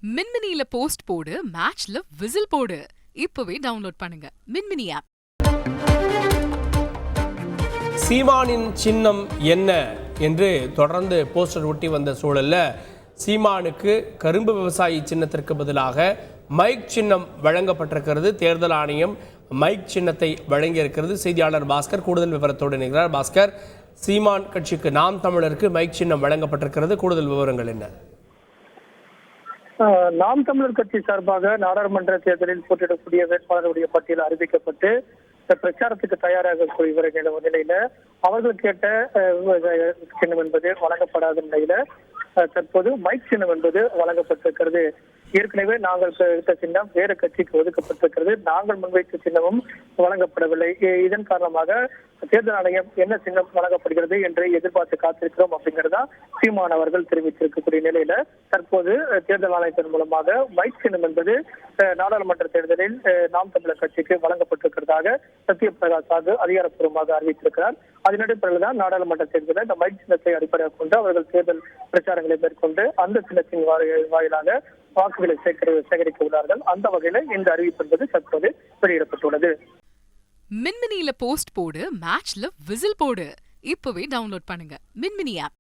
மின்மினியில post போடு, மேட்ச்ல whistle போடு. இப்பவே டவுன்லோட் பண்ணுங்க மின்மினி ஆப். சீமானின் சின்னம் என்ன என்று தொடர்ந்து போஸ்டர் ஒட்டி வந்த சூழல்ல சீமானுக்கு கரும்பு விவசாயி சின்னத்திற்கு பதிலாக மைக் சின்னம் வழங்கப்பட்டிருக்கிறது. தேர்தல் ஆணையம் மைக் சின்னத்தை வழங்கியிருக்கிறது. செய்தியாளர் பாஸ்கர் கூடுதல் விவரத்தோடு இணைகிறார். பாஸ்கர், சீமான் கட்சிக்கு நாம் தமிழருக்கு மைக் சின்னம் வழங்கப்பட்டிருக்கிறது, கூடுதல் விவரங்கள் என்ன? நாம் தமிழர் கட்சி சார்பாக நாடாளுமன்ற தேர்தலில் போட்டியிடக்கூடிய வேட்பாளருடைய பட்டியல் அறிவிக்கப்பட்டு பிரச்சாரத்துக்கு தயாராக வருகிற நிலையில அவர்கள் கேட்ட சின்னம் என்பது வழங்கப்படாத நிலையில தற்போது மைக் சின்னம் என்பது வழங்கப்பட்டிருக்கிறது. ஏற்கனவே நாங்கள் எடுத்த சின்னம் வேறு கட்சிக்கு ஒதுக்கப்பட்டிருக்கிறது. நாங்கள் முன்வைத்த சின்னமும் வழங்கப்படவில்லை. இதன் காரணமாக தேர்தல் ஆணையம் என்ன சின்னம் வழங்கப்படுகிறது என்று எதிர்பார்த்து காத்திருக்கிறோம் அப்படிங்கிறதா சீமான் அவர்கள் தெரிவித்திருக்கக்கூடிய நிலையில தற்போது தேர்தல் ஆணையத்தின் மூலமாக மைக் சின்னம் என்பது நாடாளுமன்ற தேர்தலில் நாம் தமிழர் கட்சிக்கு வழங்கப்பட்டிருக்கிறதாக சத்யபிரகாஷ் சாகு அதிகாரப்பூர்வமாக அறிவித்திருக்கிறார். அதன் அடிப்படையில் தான் நாடாளுமன்ற தேர்தலில் இந்த மைக் சின்னத்தை அடிப்படையாக கொண்டு அவர்கள் தேர்தல் பிரச்சாரங்களை மேற்கொண்டு அந்த சின்னத்தின் வாயிலாக வாக்குகளை சேகரிக்க உள்ளார்கள். அந்த வகையில இந்த அறிவிப்பு என்பது தற்போது வெளியிடப்பட்டுள்ளது. மின்மினியில போஸ்ட் போடு, மேட்ச்ல விசில் போடு. இப்பவே டவுன்லோட் பண்ணுங்க மின்மினி ஆப்.